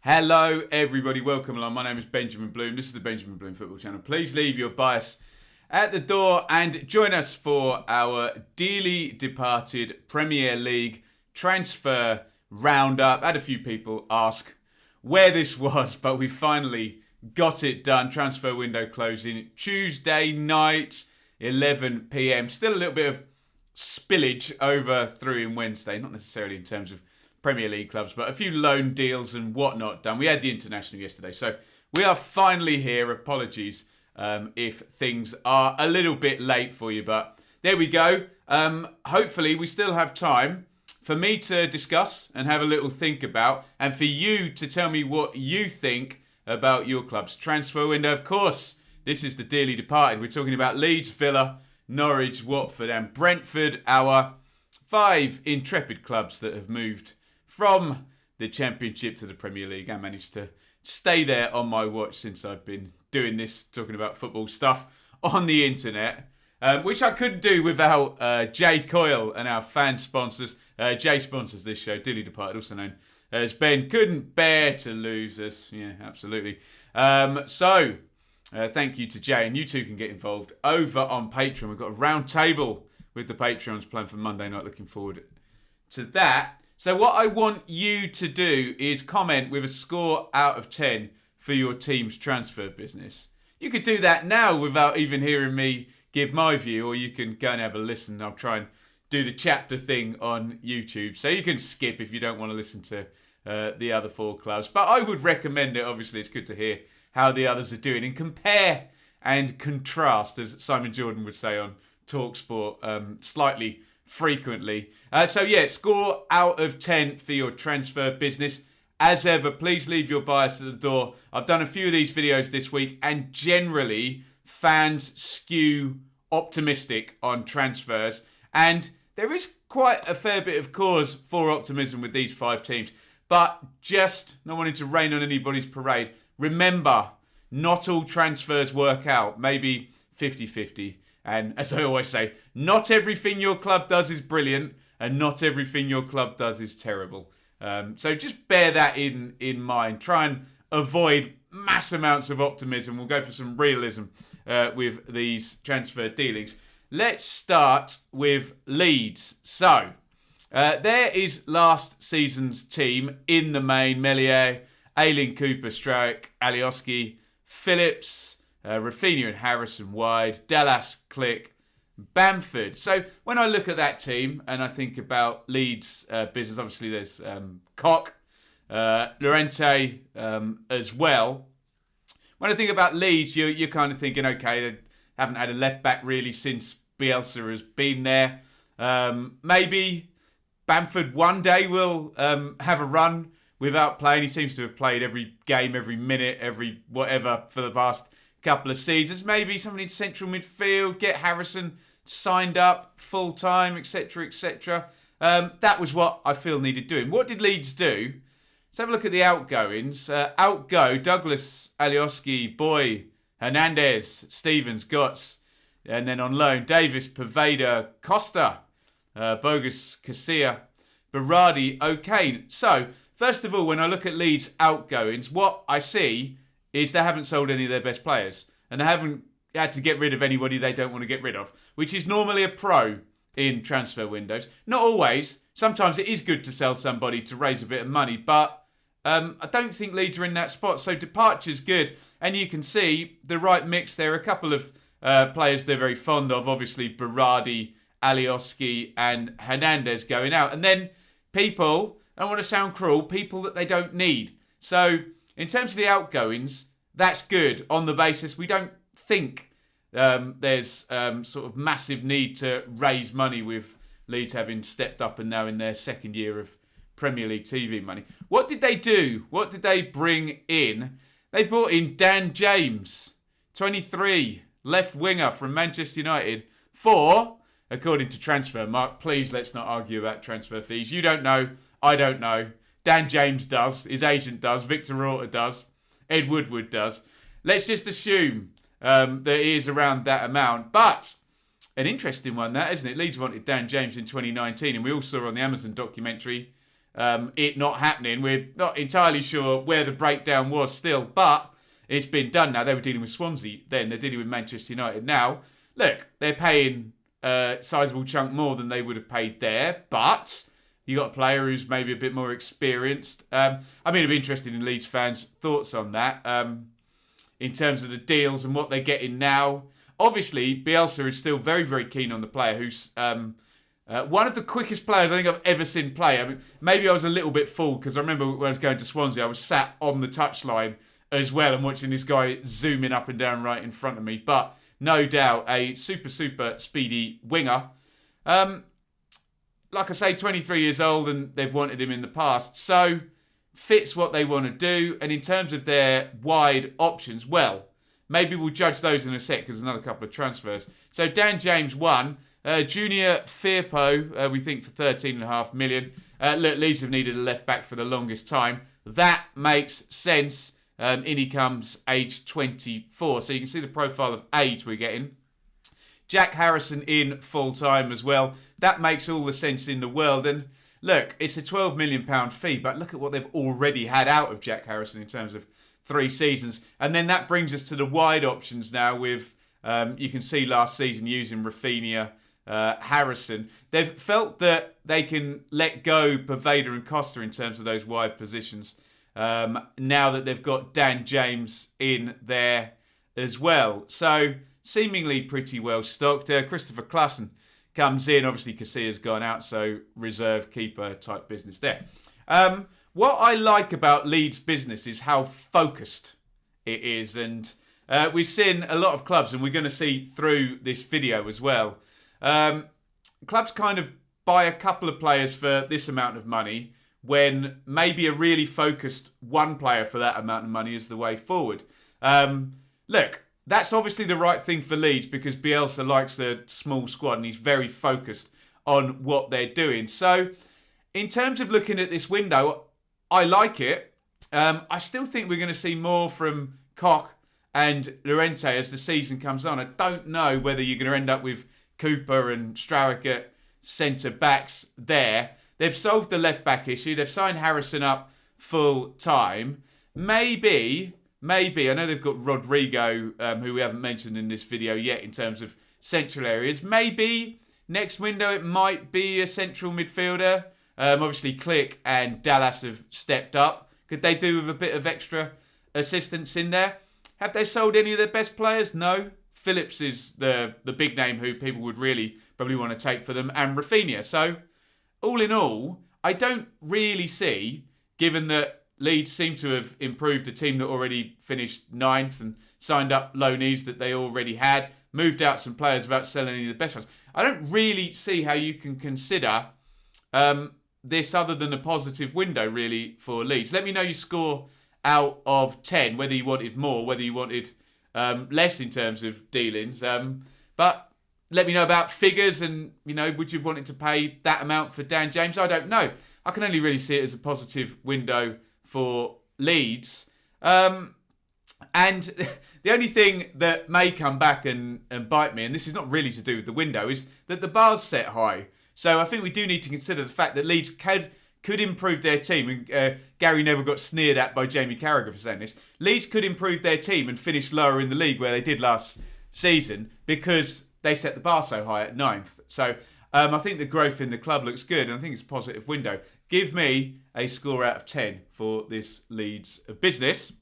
Hello everybody, welcome along. My name is Benjamin Bloom. This is the Benjamin Bloom Football Channel. Please leave your bias at the door and join us for our dearly departed Premier League transfer roundup. I had a few people ask where this was, but we finally got it done. Transfer window closing Tuesday night, 11 p.m. Still a little bit of spillage over through in Wednesday, not necessarily in terms of Premier League clubs, but a few loan deals and whatnot done. We had the international yesterday, so we are finally here. Apologies if things are a little bit late for you, but there we go. Hopefully we still have time for me to discuss and have a little think about, and for you to tell me what you think about your club's transfer window. Of course, this is the dearly departed. We're talking about Leeds, Villa, Norwich, Watford and Brentford, our 5 intrepid clubs that have moved from the Championship to the Premier League. I managed to stay there on my watch since I've been doing this, talking about football stuff on the internet, which I couldn't do without J Coyle and our fan sponsors. Jay sponsors this show, dearly departed, also known as Ben. Couldn't bear to lose us. Yeah, absolutely. So thank you to Jay, and you too can get involved over on Patreon. We've got a round table with the Patreons planned for Monday night. Looking forward to that. So what I want you to do is comment with a score out of 10 for your team's transfer business. You could do that now without even hearing me give my view, or you can go and have a listen. I'll try and do the chapter thing on YouTube. So you can skip if you don't want to listen to the other 4 clubs. But I would recommend it. Obviously, it's good to hear how the others are doing and compare and contrast, as Simon Jordan would say on TalkSport slightly frequently. So yeah, score out of 10 for your transfer business. As ever, please leave your bias at the door. I've done a few of these videos this week, and generally fans skew optimistic on transfers, and there is quite a fair bit of cause for optimism with these 5 teams. But just not wanting to rain on anybody's parade, remember, not all transfers work out. Maybe 50-50. And as I always say, not everything your club does is brilliant, and not everything your club does is terrible. So just bear that in mind. Try and avoid mass amounts of optimism. We'll go for some realism with these transfer dealings. Let's start with Leeds. So there is last season's team in the main. Meslier, Ailing, Cooper, Strauch, Alioski, Phillips, Rafinha and Harrison wide, Dallas, Click, Bamford. So when I look at that team and I think about Leeds' business, obviously there's Koch, Llorente as well. When I think about Leeds, you're kind of thinking, okay, they haven't had a left back really since Bielsa has been there. Maybe Bamford one day will have a run without playing. He seems to have played every game, every minute, every whatever for the past couple of seasons. Maybe something in central midfield, get Harrison signed up full time, etc, etc. That was what I feel needed doing. What did Leeds do? Let's have a look at the outgoings. Outgo Douglas, Alioski, Boy, Hernandez, Stevens, Gotts, and then on loan Davis, Poveda, Costa, Bogus, Casilla, Berardi, O'Kane. So first of all, when I look at Leeds' outgoings, what I see is they haven't sold any of their best players, and they haven't had to get rid of anybody they don't want to get rid of, which is normally a pro in transfer windows. Not always. Sometimes it is good to sell somebody to raise a bit of money, but I don't think Leeds are in that spot. So departure's good, and you can see the right mix there. A couple of players they're very fond of, obviously Berardi, Alioski and Hernandez going out. And then people, I don't want to sound cruel, people that they don't need. So in terms of the outgoings, that's good on the basis we don't think there's sort of massive need to raise money with Leeds having stepped up and now in their second year of Premier League TV money. What did they do? What did they bring in? They brought in Dan James, 23, left winger from Manchester United, for, according to Transfermarkt, please let's not argue about transfer fees. You don't know, I don't know. Dan James does, his agent does, Victor Rorter does, Ed Woodward does. Let's just assume that it is around that amount. But an interesting one, that, isn't it? Leeds wanted Dan James in 2019, and we all saw on the Amazon documentary it not happening. We're not entirely sure where the breakdown was still, but it's been done now. They were dealing with Swansea then. They're dealing with Manchester United now. Look, they're paying a sizable chunk more than they would have paid there, but you got a player who's maybe a bit more experienced. I mean, I'd be interested in Leeds fans' thoughts on that in terms of the deals and what they're getting now. Obviously, Bielsa is still very, very keen on the player who's one of the quickest players I think I've ever seen play. I mean, maybe I was a little bit fooled because I remember when I was going to Swansea, I was sat on the touchline as well and watching this guy zooming up and down right in front of me. But no doubt, a super, super speedy winger. Like I say, 23 years old and they've wanted him in the past. So, fits what they want to do. And in terms of their wide options, well, maybe we'll judge those in a sec because there's another couple of transfers. So, Dan James, 1. Junior Firpo, we think for 13.5 million. Look, Leeds have needed a left-back for the longest time. That makes sense. In he comes, age 24. So you can see the profile of age we're getting. Jack Harrison in full-time as well. That makes all the sense in the world. And look, it's a £12 million fee, but look at what they've already had out of Jack Harrison in terms of 3 seasons. And then that brings us to the wide options now with, you can see last season using Rafinha, Harrison. They've felt that they can let go Poveda and Costa in terms of those wide positions. Now that they've got Dan James in there as well. So, seemingly pretty well stocked. Christopher Klassen comes in. Obviously, Cassilla's gone out, so reserve keeper type business there. What I like about Leeds' business is how focused it is. And we've seen a lot of clubs, and we're going to see through this video as well. Clubs kind of buy a couple of players for this amount of money when maybe a really focused one player for that amount of money is the way forward. Look, that's obviously the right thing for Leeds because Bielsa likes a small squad and he's very focused on what they're doing. So, in terms of looking at this window, I like it. I still think we're going to see more from Koch and Llorente as the season comes on. I don't know whether you're going to end up with Cooper and Strauick at centre-backs there. They've solved the left-back issue. They've signed Harrison up full-time. Maybe, I know they've got Rodrigo, who we haven't mentioned in this video yet in terms of central areas. Maybe next window it might be a central midfielder. Obviously, Click and Dallas have stepped up. Could they do with a bit of extra assistance in there? Have they sold any of their best players? No. Phillips is the big name who people would really probably want to take for them, and Rafinha. So, all in all, I don't really see, given that Leeds seem to have improved a team that already finished 9th and signed up loanees that they already had, moved out some players without selling any of the best ones. I don't really see how you can consider this other than a positive window, really, for Leeds. Let me know your score out of 10, whether you wanted more, whether you wanted less in terms of dealings. But let me know about figures and, would you have wanted to pay that amount for Dan James? I don't know. I can only really see it as a positive window for Leeds. And the only thing that may come back and bite me, and this is not really to do with the window, is that the bar's set high. So I think we do need to consider the fact that Leeds could improve their team. And Gary Neville got sneered at by Jamie Carragher for saying this. Leeds could improve their team and finish lower in the league where they did last season because they set the bar so high at 9th. So I think the growth in the club looks good and I think it's a positive window. Give me a score out of 10 for this Leeds business.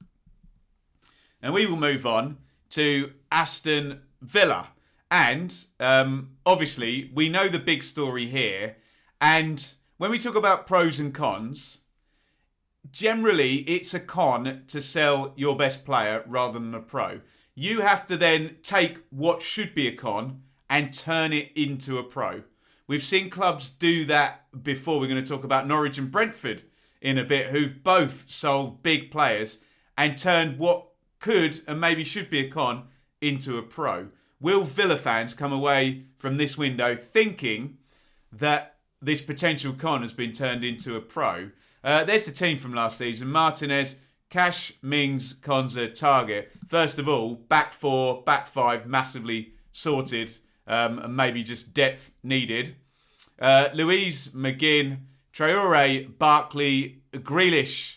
And we will move on to Aston Villa. And obviously, we know the big story here. And when we talk about pros and cons, generally it's a con to sell your best player rather than a pro. You have to then take what should be a con and turn it into a pro. We've seen clubs do that before. We're going to talk about Norwich and Brentford in a bit, who've both sold big players and turned what could and maybe should be a con into a pro. Will Villa fans come away from this window thinking that this potential con has been turned into a pro? There's the team from last season. Martinez, Cash, Mings, Konza, Target. First of all, back 4, back 5, massively sorted and maybe just depth needed. Louise, McGinn, Traore, Barkley, Grealish,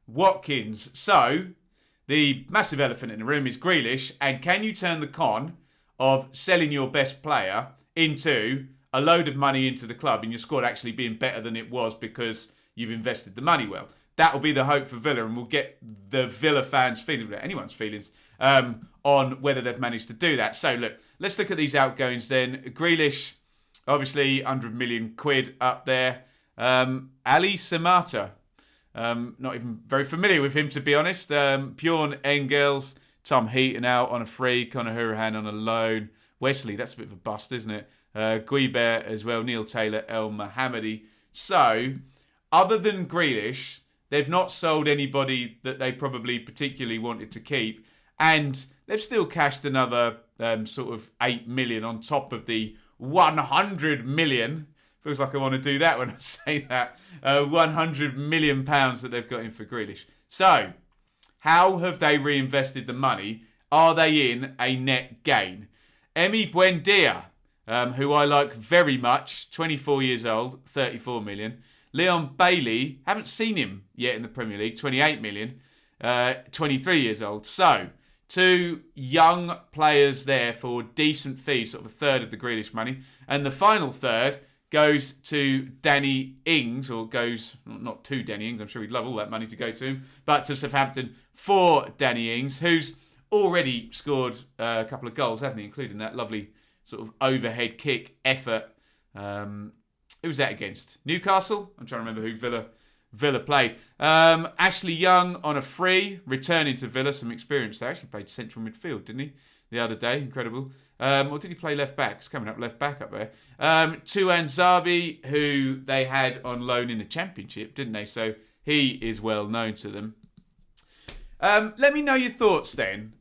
Watkins. So, the massive elephant in the room is Grealish. And can you turn the con of selling your best player into a load of money into the club and your squad actually being better than it was because you've invested the money well? That will be the hope for Villa, and we'll get the Villa fans' feelings, anyone's feelings, on whether they've managed to do that. So, look, let's look at these outgoings then. Grealish, obviously, 100 million quid up there. Ali Samata, not even very familiar with him, to be honest. Bjorn Engels, Tom Heaton out on a free, Conor Hourihane on a loan. Wesley, that's a bit of a bust, isn't it? Guibert as well, Neil Taylor, El Mohammadi. So, other than Grealish, they've not sold anybody that they probably particularly wanted to keep. And they've still cashed another sort of 8 million on top of the 100 million. Feels like I want to do that when I say that. 100 million pounds that they've got in for Grealish. So, how have they reinvested the money? Are they in a net gain? Emi Buendia, who I like very much, 24 years old, 34 million. Leon Bailey, haven't seen him yet in the Premier League, 28 million, 23 years old. So, 2 young players there for decent fees, sort of a third of the Grealish money. And the final third goes to Danny Ings, or goes, not to Danny Ings, I'm sure he'd love all that money to go to him, but to Southampton for Danny Ings, who's already scored a couple of goals, hasn't he, including that lovely sort of overhead kick effort. Who was that against? Newcastle? I'm trying to remember who Villa played. Ashley Young on a free, returning to Villa, some experience there. Actually played central midfield, didn't he, the other day? Incredible. Or did he play left back? It's coming up left back up there. Tuan Zabi, who they had on loan in the Championship, didn't they? So he is well known to them. Let me know your thoughts then,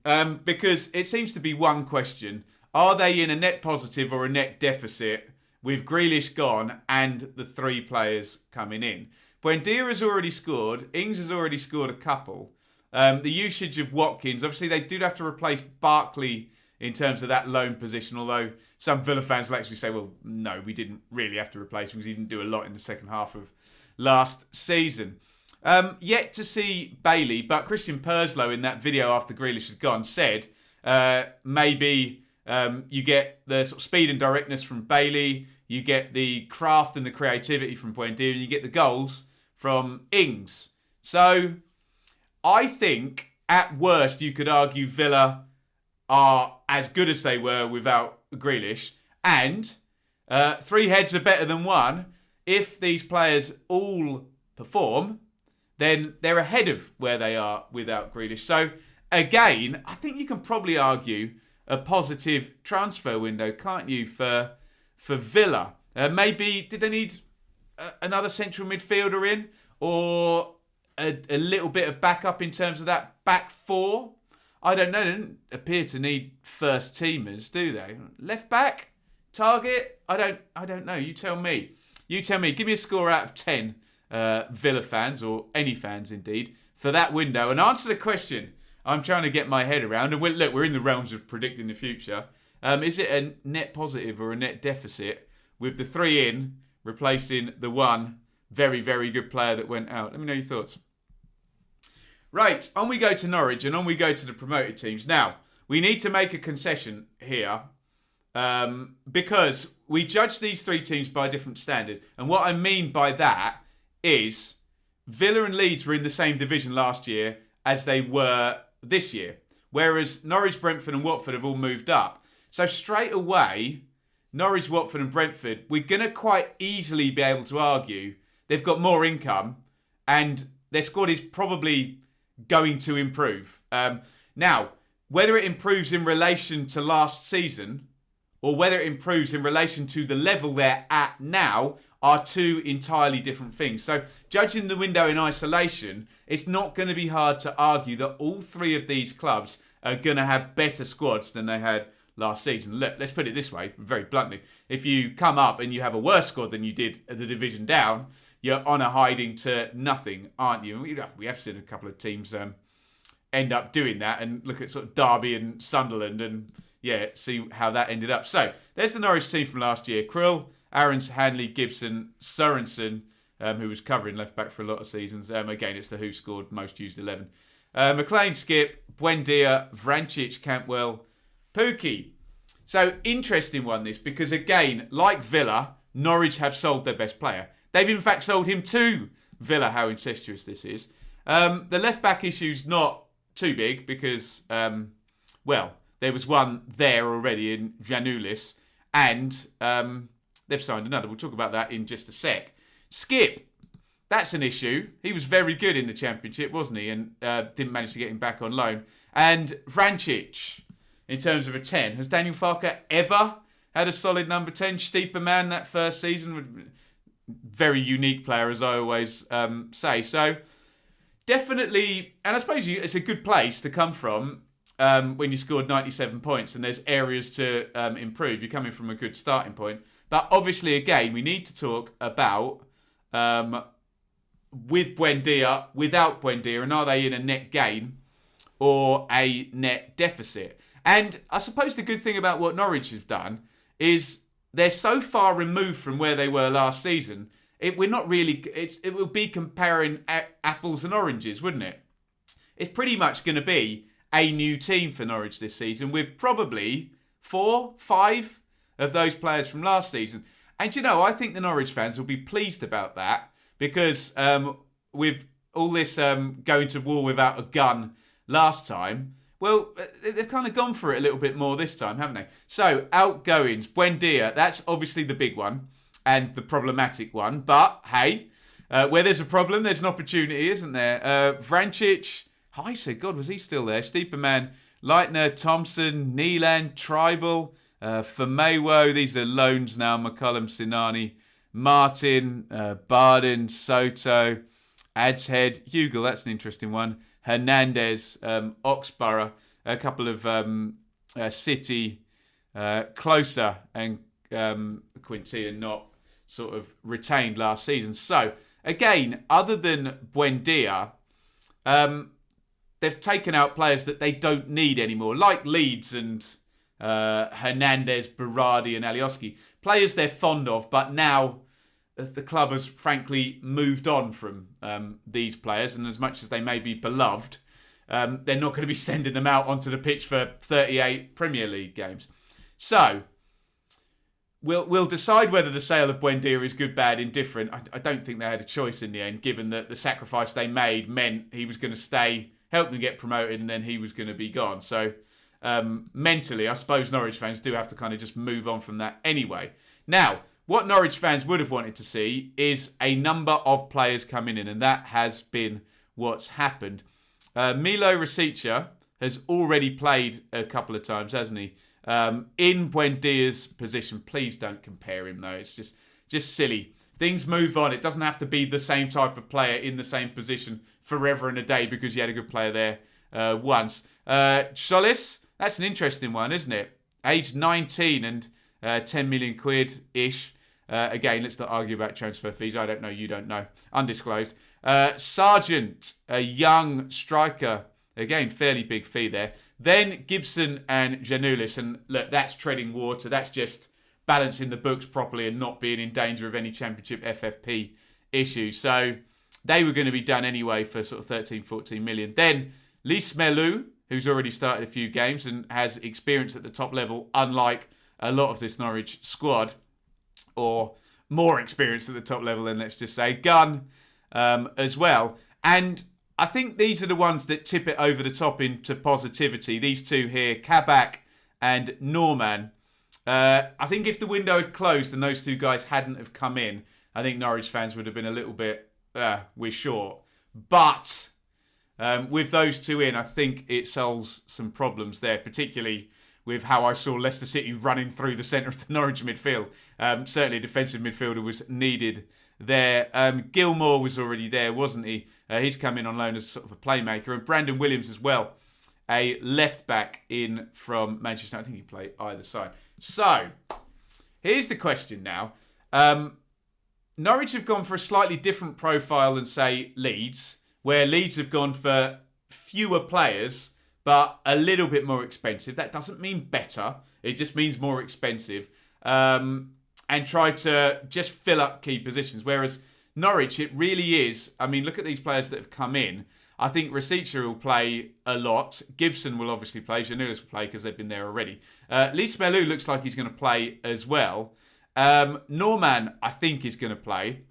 because it seems to be one question. Are they in a net positive or a net deficit with Grealish gone and the 3 players coming in? Buendia has already scored. Ings has already scored a couple. The usage of Watkins, obviously they do have to replace Barkley in terms of that loan position, although some Villa fans will actually say, well, no, we didn't really have to replace him because he didn't do a lot in the second half of last season. Yet to see Bailey, but Christian Perslow in that video after Grealish had gone said, maybe you get the sort of speed and directness from Bailey, you get the craft and the creativity from Buendia, and you get the goals from Ings. So, I think, at worst, you could argue Villa are as good as they were without Grealish. And 3 heads are better than 1. If these players all perform, then they're ahead of where they are without Grealish. So, again, I think you can probably argue a positive transfer window, can't you, for Villa? Maybe, did they need another central midfielder in? Or a little bit of backup in terms of that back 4? I don't know. They don't appear to need first teamers, do they? Left back? Target? I don't know. You tell me. Give me a score out of 10, Villa fans, or any fans indeed, for that window. And answer the question I'm trying to get my head around. And we're in the realms of predicting the future. Is it a net positive or a net deficit with the 3 in replacing the 1 very, very good player that went out? Let me know your thoughts. Right, on we go to Norwich and on we go to the promoted teams. Now, we need to make a concession here because we judge these 3 teams by a different standard. And what I mean by that is Villa and Leeds were in the same division last year as they were this year. Whereas Norwich, Brentford and Watford have all moved up. So straight away, Norwich, Watford and Brentford, we're going to quite easily be able to argue they've got more income and their squad is probably going to improve. Now, whether it improves in relation to last season or whether it improves in relation to the level they're at now are 2 entirely different things. So judging the window in isolation, it's not going to be hard to argue that all 3 of these clubs are going to have better squads than they had last season. Look, let's put it this way, very bluntly. If you come up and you have a worse squad than you did at the division down, you're on a hiding to nothing, aren't you? We have seen a couple of teams end up doing that, and look at sort of Derby and Sunderland and, see how that ended up. So, there's the Norwich team from last year. Krill, Aarons, Hanley, Gibson, Sorensen, who was covering left back for a lot of seasons. Again, it's the who scored most used 11. McLean, Skip, Buendia, Vrancic, Cantwell, Pookie. So interesting one this, because again, like Villa, Norwich have sold their best player. They've in fact sold him to Villa. How incestuous this is. The left back issue's not too big because, there was one there already in Janulis, and they've signed another. We'll talk about that in just a sec. Skip, that's an issue. He was very good in the Championship, wasn't he? And didn't manage to get him back on loan. And Vrancic, in terms of a 10, has Daniel Farke ever had a solid number 10? Stieperman that first season, very unique player, as I always say. So definitely, and I suppose it's a good place to come from when you scored 97 points and there's areas to improve. You're coming from a good starting point. But obviously, again, we need to talk about with Buendia, without Buendia, and are they in a net gain or a net deficit? And I suppose the good thing about what Norwich have done is they're so far removed from where they were last season. We're not really. It will be comparing apples and oranges, wouldn't it? It's pretty much going to be a new team for Norwich this season, with probably 4, 5 of those players from last season. And I think the Norwich fans will be pleased about that, because with all this going to war without a gun last time, well, they've kind of gone for it a little bit more this time, haven't they? So, outgoings, Buendia, that's obviously the big one and the problematic one. But, hey, where there's a problem, there's an opportunity, isn't there? Vrancic, God, was he still there? Stieperman, Leitner, Thompson, Neeland, Tribal, Famewo, these are loans now, McCullum, Sinani, Martin, Barden, Soto, Adshead, Hugel, that's an interesting one, Hernandez, Oxborough, a couple of City, Closer, and Quinty, and not sort of retained last season. So, again, other than Buendia, they've taken out players that they don't need anymore, like Leeds and Hernandez, Berardi and Alioski. Players they're fond of, but now the club has frankly moved on from these players, and as much as they may be beloved, they're not going to be sending them out onto the pitch for 38 Premier League games. So, we'll decide whether the sale of Buendia is good, bad, indifferent. I don't think they had a choice in the end, given that the sacrifice they made meant he was going to stay, help them get promoted, and then he was going to be gone. So, mentally, I suppose Norwich fans do have to kind of just move on from that anyway. Now, what Norwich fans would have wanted to see is a number of players coming in, and that has been what's happened. Milo Rasica has already played a couple of times, hasn't he? In Buendia's position. Please don't compare him, though. It's just silly. Things move on. It doesn't have to be the same type of player in the same position forever and a day because you had a good player there once. Solis, that's an interesting one, isn't it? Aged 19 and 10 million quid-ish. Again, let's not argue about transfer fees. I don't know, you don't know. Undisclosed. Sargent, a young striker. Again, fairly big fee there. Then Gibson and Janulis. And look, that's treading water. That's just balancing the books properly and not being in danger of any Championship FFP issues. So they were going to be done anyway for sort of 13, 14 million. Then Lys Melu, who's already started a few games and has experience at the top level, unlike a lot of this Norwich squad, or more experience at the top level than, let's just say, Gunn as well. And I think these are the ones that tip it over the top into positivity. These two here, Kabak and Norman. I think if the window had closed and those two guys hadn't have come in, I think Norwich fans would have been a little bit, we're short. But with those two in, I think it solves some problems there, particularly with how I saw Leicester City running through the centre of the Norwich midfield. Certainly a defensive midfielder was needed there. Gilmore was already there, wasn't he? He's come in on loan as sort of a playmaker. And Brandon Williams as well, a left-back in from Manchester. I think he played either side. So, here's the question now. Norwich have gone for a slightly different profile than, say, Leeds, where Leeds have gone for fewer players, but a little bit more expensive. That doesn't mean better. It just means more expensive. And try to just fill up key positions. Whereas Norwich, it really is. I mean, look at these players that have come in. I think Rasica will play a lot. Gibson will obviously play. Janulis will play because they've been there already. Lismelu looks like he's going to play as well. Norman, I think, is going to play.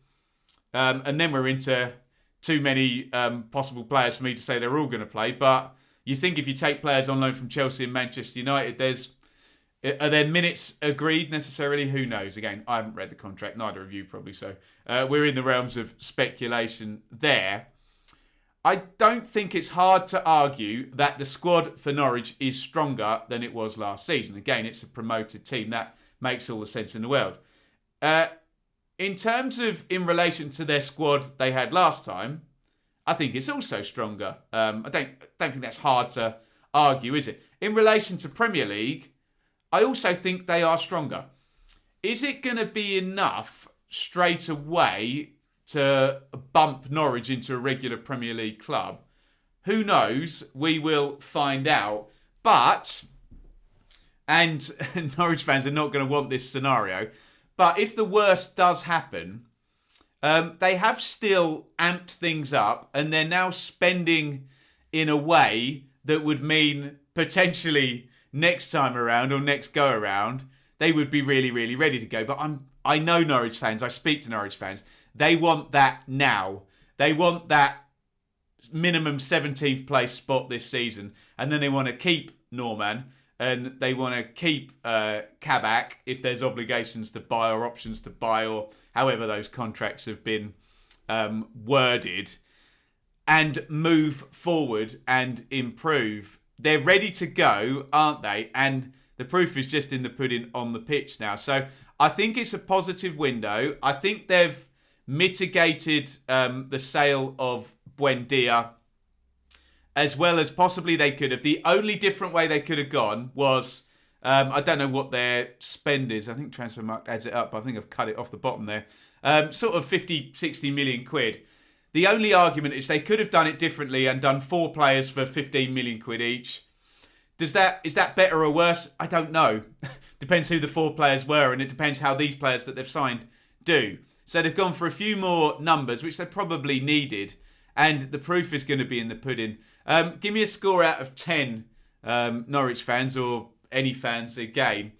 And then we're into too many possible players for me to say they're all going to play. But you think if you take players on loan from Chelsea and Manchester United, are there minutes agreed necessarily? Who knows? Again, I haven't read the contract. Neither of you probably. So we're in the realms of speculation there. I don't think it's hard to argue that the squad for Norwich is stronger than it was last season. Again, it's a promoted team. That makes all the sense in the world. In terms of in relation to their squad they had last time, I think it's also stronger. I don't think that's hard to argue, is it? In relation to Premier League, I also think they are stronger. Is it going to be enough straight away to bump Norwich into a regular Premier League club? Who knows? We will find out. But, and Norwich fans are not going to want this scenario, but if the worst does happen, they have still amped things up and they're now spending in a way that would mean potentially next time around or next go around, they would be really, really ready to go. But I know Norwich fans, I speak to Norwich fans, they want that now. They want that minimum 17th place spot this season. And then they want to keep Norman and they want to keep Kabak if there's obligations to buy or options to buy or however those contracts have been worded, and move forward and improve. They're ready to go, aren't they? And the proof is just in the pudding on the pitch now. So I think it's a positive window. I think they've mitigated the sale of Buendia as well as possibly they could have. The only different way they could have gone was, I don't know what their spend is. I think Transfermarkt adds it up. I think I've cut it off the bottom there. Sort of 50, 60 million quid. The only argument is they could have done it differently and done 4 players for 15 million quid each. Is that better or worse? I don't know. Depends who the 4 players were, and it depends how these players that they've signed do. So they've gone for a few more numbers, which they probably needed, and the proof is going to be in the pudding. Give me a score out of 10, Norwich fans, or any fans again,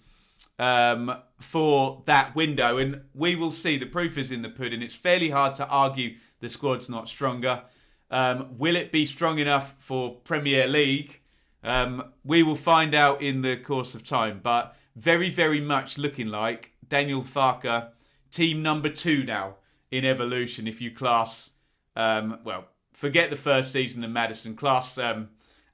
for that window, and we will see. The proof is in the pudding. It's fairly hard to argue the squad's not stronger. Will it be strong enough for Premier League? We will find out in the course of time, but very, very much looking like Daniel Farke, team number 2 now in evolution. If you class, forget the first season of Mattheson, class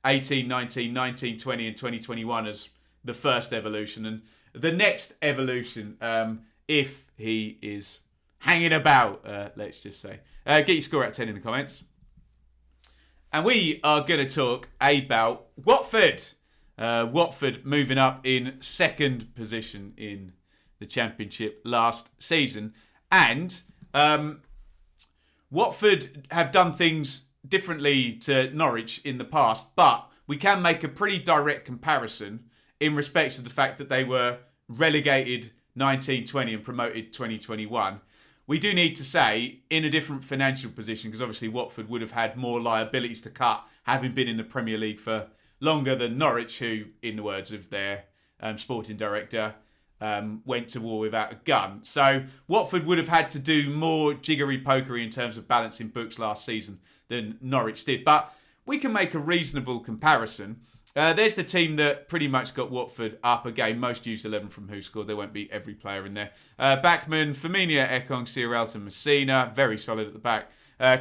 18, 19, 19, 20 and 2021 as the first evolution. And the next evolution, if he is hanging about, let's just say. Get your score out of 10 in the comments. And we are going to talk about Watford. Watford moving up in 2nd position in the Championship last season. And Watford have done things differently to Norwich in the past, but we can make a pretty direct comparison in respect to the fact that they were relegated 19-20 and promoted 2021. We do need to say, in a different financial position, because obviously Watford would have had more liabilities to cut, having been in the Premier League for longer than Norwich, who, in the words of their sporting director, went to war without a gun. So Watford would have had to do more jiggery-pokery in terms of balancing books last season than Norwich did. But we can make a reasonable comparison. There's the team that pretty much got Watford up again. Most used 11 from who scored. There won't be every player in there. Backman, Firmino, Ekong, Sierralta, Messina. Very solid at the back.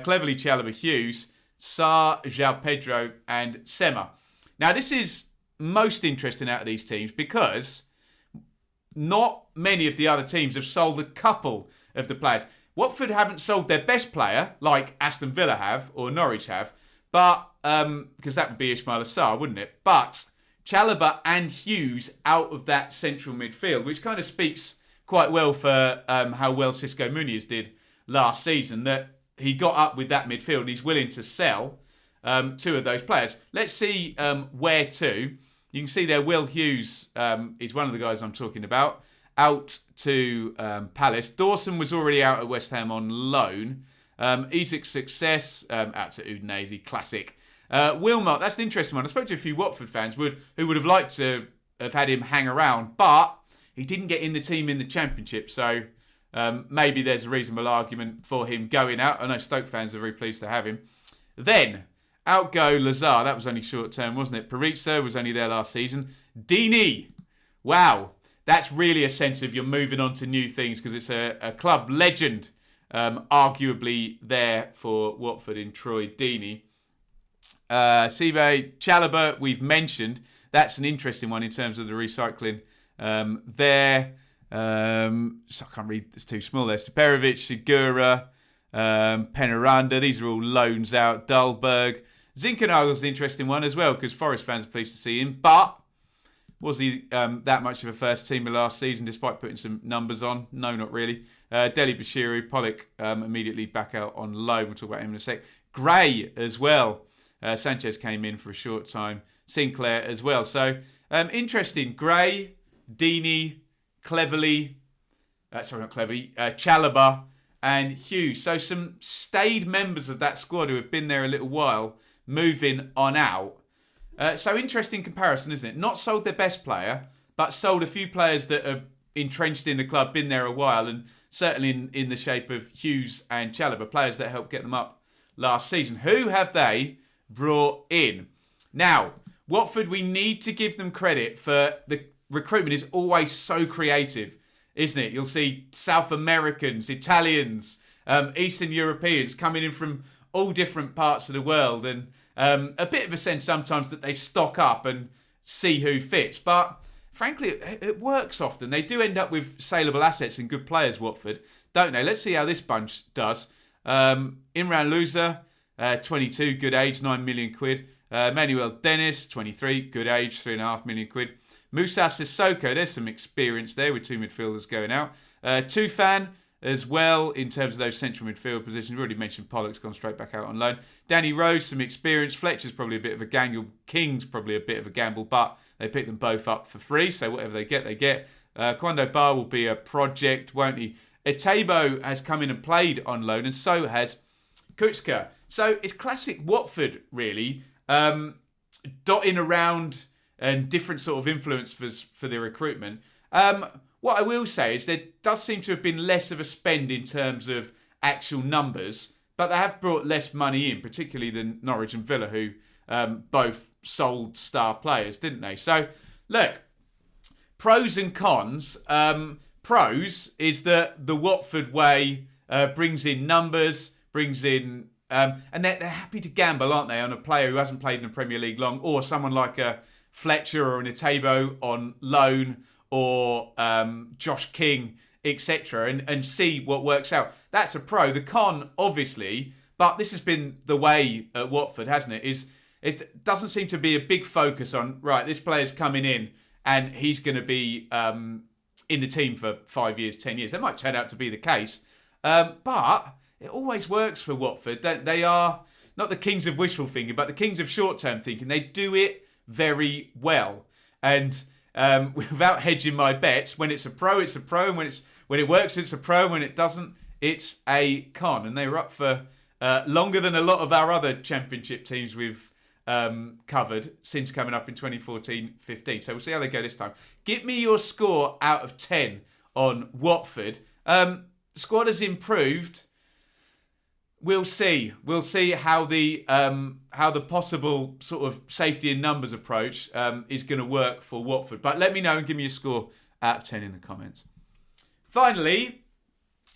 Cleverly, Chalobah, Hughes, Sarr, João Pedro and Sema. Now, this is most interesting out of these teams because not many of the other teams have sold a couple of the players. Watford haven't sold their best player, like Aston Villa have or Norwich have, but because that would be Ismail Assar, wouldn't it? But Chalobah and Hughes out of that central midfield, which kind of speaks quite well for how well Xisco Muniz did last season, that he got up with that midfield and he's willing to sell 2 of those players. Let's see where to. You can see there Will Hughes is one of the guys I'm talking about. out to Palace. Dawson was already out at West Ham on loan. Isak's Success out to Udinese, classic. Wilmot, that's an interesting one. I spoke to a few Watford fans who would have liked to have had him hang around, but he didn't get in the team in the Championship, so maybe there's a reasonable argument for him going out. I know Stoke fans are very pleased to have him. Then, out go Lazar. That was only short term, wasn't it? Paritza was only there last season. Dini. Wow. That's really a sense of you're moving on to new things because it's a club legend, arguably there for Watford in Troy Dini. Sive Chalobah, we've mentioned. That's an interesting one in terms of the recycling there. So I can't read, it's too small there. Stuperovic, Segura, Penaranda. These are all loans out. Dahlberg. Zinkenagel's an interesting one as well because Forest fans are pleased to see him. But was he that much of a first teamer last season despite putting some numbers on? No, not really. Deli Bashiru, Pollock immediately back out on loan. We'll talk about him in a sec. Gray as well. Sanchez came in for a short time. Sinclair as well. So interesting. Gray, Dini, Cleverly, Chalobah and Hughes. So some stayed members of that squad who have been there a little while, moving on out. So interesting comparison, isn't it? Not sold their best player, but sold a few players that are entrenched in the club, been there a while, and certainly in the shape of Hughes and Chalobah, players that helped get them up last season. Who have they brought in? Now, Watford, we need to give them credit for the recruitment is always so creative, isn't it? You'll see South Americans, Italians, Eastern Europeans coming in from all different parts of the world, and a bit of a sense sometimes that they stock up and see who fits. But frankly, it works often. They do end up with saleable assets and good players, Watford, don't they? Let's see how this bunch does. Imran Louza, 22, good age, 9 million quid. Manuel Dennis, 23, good age, 3.5 million quid. Musa Sissoko, there's some experience there with two midfielders going out. Tufan as well in terms of those central midfield positions. We've already mentioned Pollock's gone straight back out on loan. Danny Rose, some experience. Fletcher's probably a bit of a gamble. King's probably a bit of a gamble, but they pick them both up for free, so whatever they get, they get. Kwando Bar will be a project, won't he? Etebo has come in and played on loan, and so has Kutska. So it's classic Watford, really, dotting around and different sort of influence for the recruitment. What I will say is there does seem to have been less of a spend in terms of actual numbers, but they have brought less money in, particularly than Norwich and Villa, who both sold star players, didn't they? So, look, pros and cons. Pros is that the Watford way brings in numbers, brings in... and they're happy to gamble, aren't they, on a player who hasn't played in the Premier League long, or someone like a Fletcher or an Etebo on loan, or Josh King, etc., and see what works out. That's a pro. The con, obviously, but this has been the way at Watford, hasn't it? Is doesn't seem to be a big focus on, right, this player's coming in and he's going to be in the team for 5 years, 10 years. That might turn out to be the case. But it always works for Watford. They are not the kings of wishful thinking, but the kings of short-term thinking. They do it very well. And without hedging my bets, when it's a pro, it's a pro. And when it works, it's a pro. And when it doesn't, it's a con. And they were up for longer than a lot of our other championship teams we've covered since coming up in 2014-15. So we'll see how they go this time. Give me your score out of 10 on Watford. The squad has improved. We'll see. We'll see how the possible sort of safety in numbers approach is going to work for Watford. But let me know and give me your score out of 10 in the comments. Finally,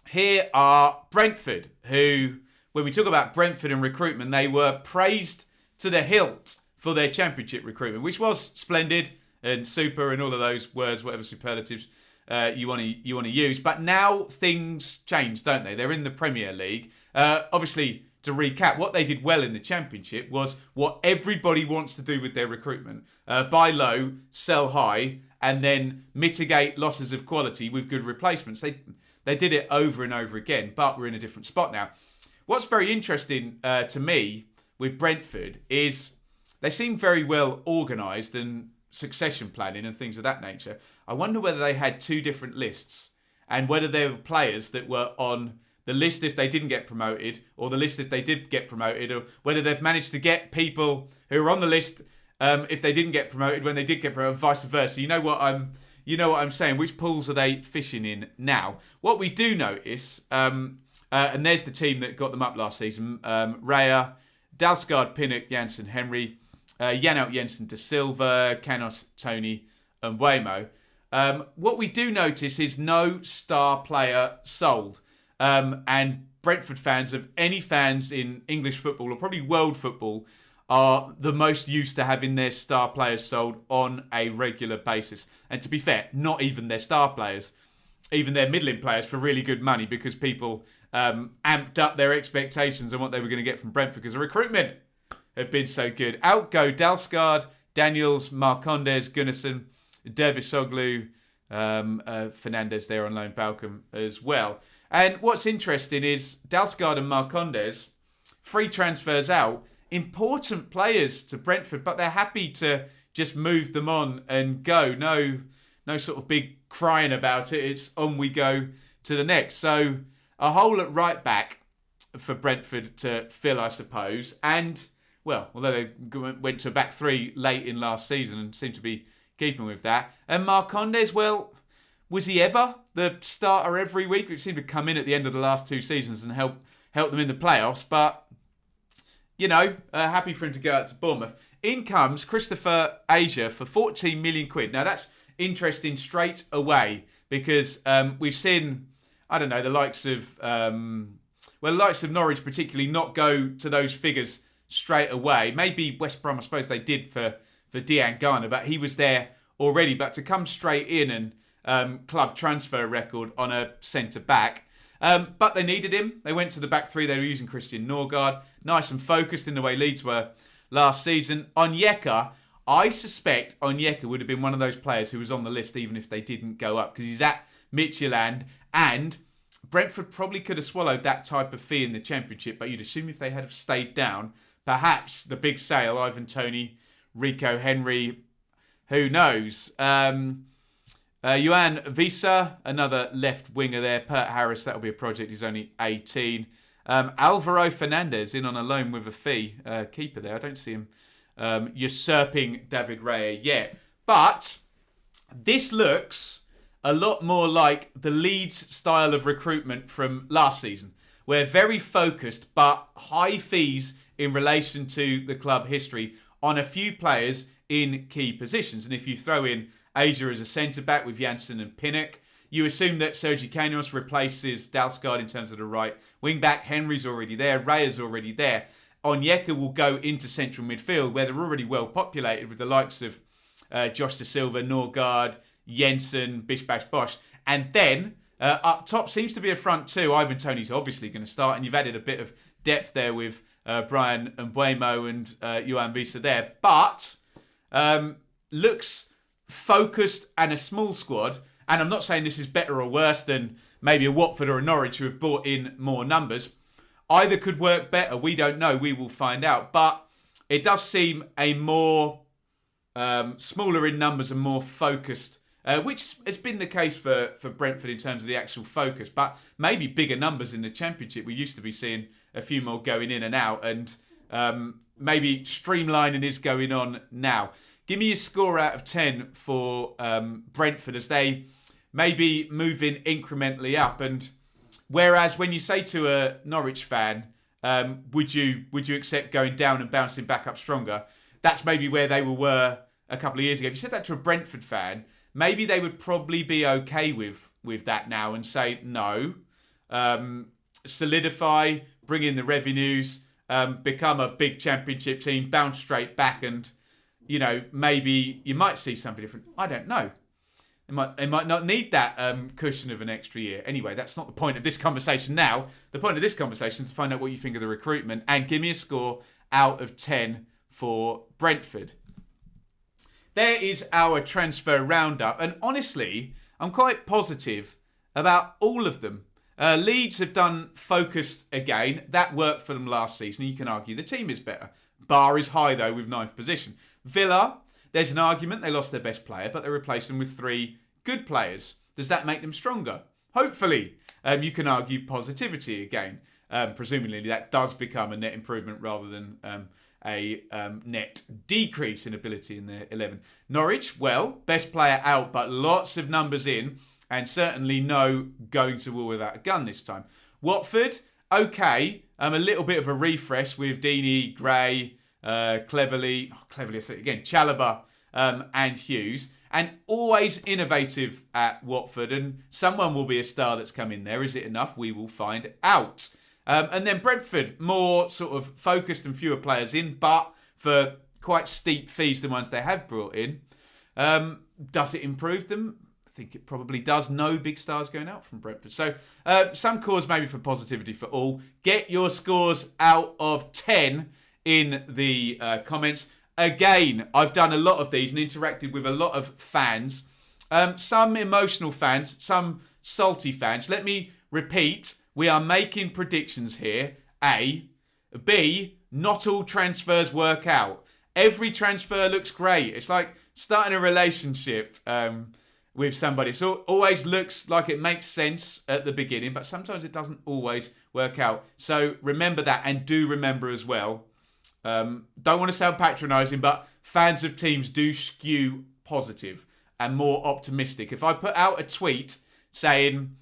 here are Brentford, who, when we talk about Brentford and recruitment, they were praised to the hilt for their championship recruitment, which was splendid and super and all of those words, whatever superlatives you want to use. But now things change, don't they? They're in the Premier League. Obviously, to recap, what they did well in the Championship was what everybody wants to do with their recruitment. Buy low, sell high, and then mitigate losses of quality with good replacements. They did it over and over again, but we're in a different spot now. What's very interesting to me with Brentford is they seem very well organised and succession planning and things of that nature, I wonder whether they had two different lists and whether there were players that were on the list if they didn't get promoted or the list if they did get promoted, or whether they've managed to get people who are on the list if they didn't get promoted when they did get promoted, vice versa. You know what I'm saying? Which pools are they fishing in now? What we do notice, and there's the team that got them up last season, Raya, Dalsgaard, Pinnock, Janssen, Henry, Janelt, Jensen, De Silva, Canos, Tony and Waymo. What we do notice is no star player sold. And Brentford fans, of any fans in English football or probably world football, are the most used to having their star players sold on a regular basis. And to be fair, not even their star players, even their middling players for really good money, because people amped up their expectations on what they were going to get from Brentford because the recruitment had been so good. Out go Dalsgaard, Daniels, Marcondes, Gunnarsson, Dervisoglu, Fernandez there on loan, Balcom as well. And what's interesting is Dalsgaard and Marcondes, free transfers out, important players to Brentford, but they're happy to just move them on and go. No sort of big crying about it. It's on we go to the next. So a hole at right back for Brentford to fill, I suppose. And, well, although they went to a back three late in last season and seem to be keeping with that. And Marcondes, well, was he ever the starter every week? It seemed to come in at the end of the last two seasons and help them in the playoffs. But, happy for him to go out to Bournemouth. In comes Christopher Asia for 14 million quid. Now, that's interesting straight away because we've seen, the likes of Norwich particularly not go to those figures straight away. Maybe West Brom, I suppose they did for Dejan Garner, but he was there already. But to come straight in and club transfer record on a centre-back. But they needed him. They went to the back three. They were using Christian Norgard. Nice and focused in the way Leeds were last season. Onyeka, I suspect Onyeka would have been one of those players who was on the list even if they didn't go up, because he's at Midtjylland and Brentford probably could have swallowed that type of fee in the Championship, but you'd assume if they had have stayed down, perhaps the big sale, Ivan Toney, Rico Henry, who knows? Johan Visa, another left winger there. Pert Harris, that'll be a project. He's only 18. Alvaro Fernandez in on a loan with a fee. Keeper there. I don't see him usurping David Raya yet. But this looks a lot more like the Leeds style of recruitment from last season, where very focused but high fees in relation to the club history on a few players in key positions. And if you throw in Asia as a centre-back with Janssen and Pinnock, you assume that Sergi Canos replaces Dalsgaard in terms of the right wing-back. Henry's already there. Raya's already there. Onyeka will go into central midfield where they're already well populated with the likes of Josh De Silva, Norgard, Jensen, Bish Bash Bosh. And then up top seems to be a front two. Ivan Toney's obviously going to start, and you've added a bit of depth there with Brian Mbuemo and Johan Visa there. But looks focused and a small squad. And I'm not saying this is better or worse than maybe a Watford or a Norwich who have brought in more numbers. Either could work better. We don't know. We will find out. But it does seem a more smaller in numbers and more focused, which has been the case for Brentford in terms of the actual focus. But maybe bigger numbers in the Championship. We used to be seeing a few more going in and out. And maybe streamlining is going on now. Give me a score out of 10 for Brentford as they maybe move in incrementally up. And whereas when you say to a Norwich fan, would you accept going down and bouncing back up stronger? That's maybe where they were a couple of years ago. If you said that to a Brentford fan, maybe they would probably be okay with that now and say no, solidify, bring in the revenues, become a big Championship team, bounce straight back, and maybe you might see something different. I don't know. They might not need that cushion of an extra year. Anyway, that's not the point of this conversation now. The point of this conversation is to find out what you think of the recruitment and give me a score out of 10 for Brentford. There is our transfer roundup. And honestly, I'm quite positive about all of them. Leeds have done focused again. That worked for them last season. You can argue the team is better. Bar is high, though, with 9th position. Villa, there's an argument they lost their best player, but they replaced them with 3 good players. Does that make them stronger? Hopefully. You can argue positivity again. Presumably that does become a net improvement rather than a net decrease in ability in their 11. Norwich, well, best player out, but lots of numbers in, and certainly no going to war without a gun this time. Watford, okay, a little bit of a refresh with Deeney, Gray, Cleverly, I say it again, Chalobah and Hughes. And always innovative at Watford, and someone will be a star that's come in there. Is it enough? We will find out. And then Brentford, more sort of focused and fewer players in, but for quite steep fees, the ones they have brought in. Does it improve them? I think it probably does. No big stars going out from Brentford. So some cause maybe for positivity for all. Get your scores out of 10 in the comments. Again, I've done a lot of these and interacted with a lot of fans. Some emotional fans, some salty fans. Let me repeat. We are making predictions here. A. B. Not all transfers work out. Every transfer looks great. It's like starting a relationship with somebody. So it always looks like it makes sense at the beginning, but sometimes it doesn't always work out. So remember that, and do remember as well, don't want to sound patronising, but fans of teams do skew positive and more optimistic. If I put out a tweet saying,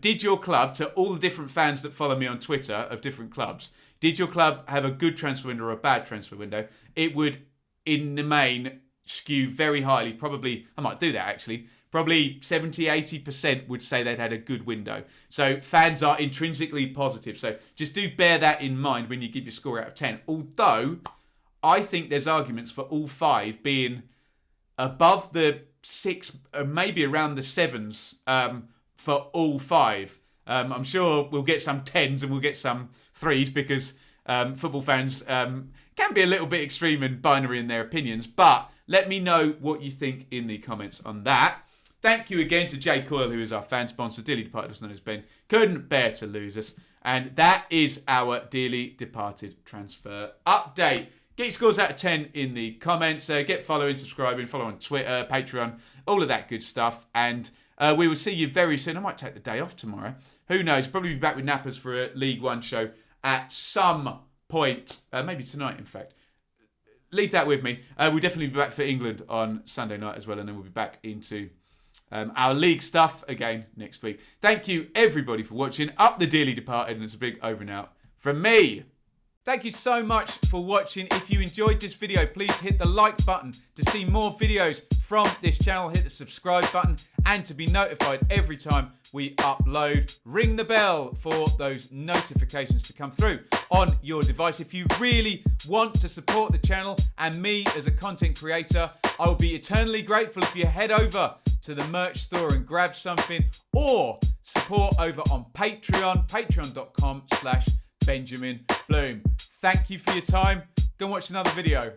did your club, to all the different fans that follow me on Twitter of different clubs, did your club have a good transfer window or a bad transfer window? It would, in the main, skew very highly. Probably, I might do that actually. Probably 70, 80% would say they'd had a good window. So fans are intrinsically positive. So just do bear that in mind when you give your score out of 10. Although, I think there's arguments for all 5 being above the 6, maybe around the 7s for all 5. I'm sure we'll get some 10s and we'll get some 3s because football fans can be a little bit extreme and binary in their opinions. But let me know what you think in the comments on that. Thank you again to J. Coyle, who is our fan sponsor. Dearly departed, also known as Ben. Couldn't bear to lose us. And that is our dearly departed transfer update. Get your scores out of 10 in the comments. Get following, subscribing, follow on Twitter, Patreon, all of that good stuff. And we will see you very soon. I might take the day off tomorrow. Who knows? Probably be back with Nappers for a League One show at some point. Maybe tonight, in fact. Leave that with me. We'll definitely be back for England on Sunday night as well. And then we'll be back into our league stuff again next week. Thank you, everybody, for watching. Up the dearly departed. And it's a big over and out from me. Thank you so much for watching. If you enjoyed this video, please hit the like button to see more videos from this channel. Hit the subscribe button and to be notified every time we upload. Ring the bell for those notifications to come through on your device. If you really want to support the channel and me as a content creator, I will be eternally grateful if you head over to the merch store and grab something, or support over on Patreon, patreon.com/Benjamin Bloom. Thank you for your time. Go and watch another video.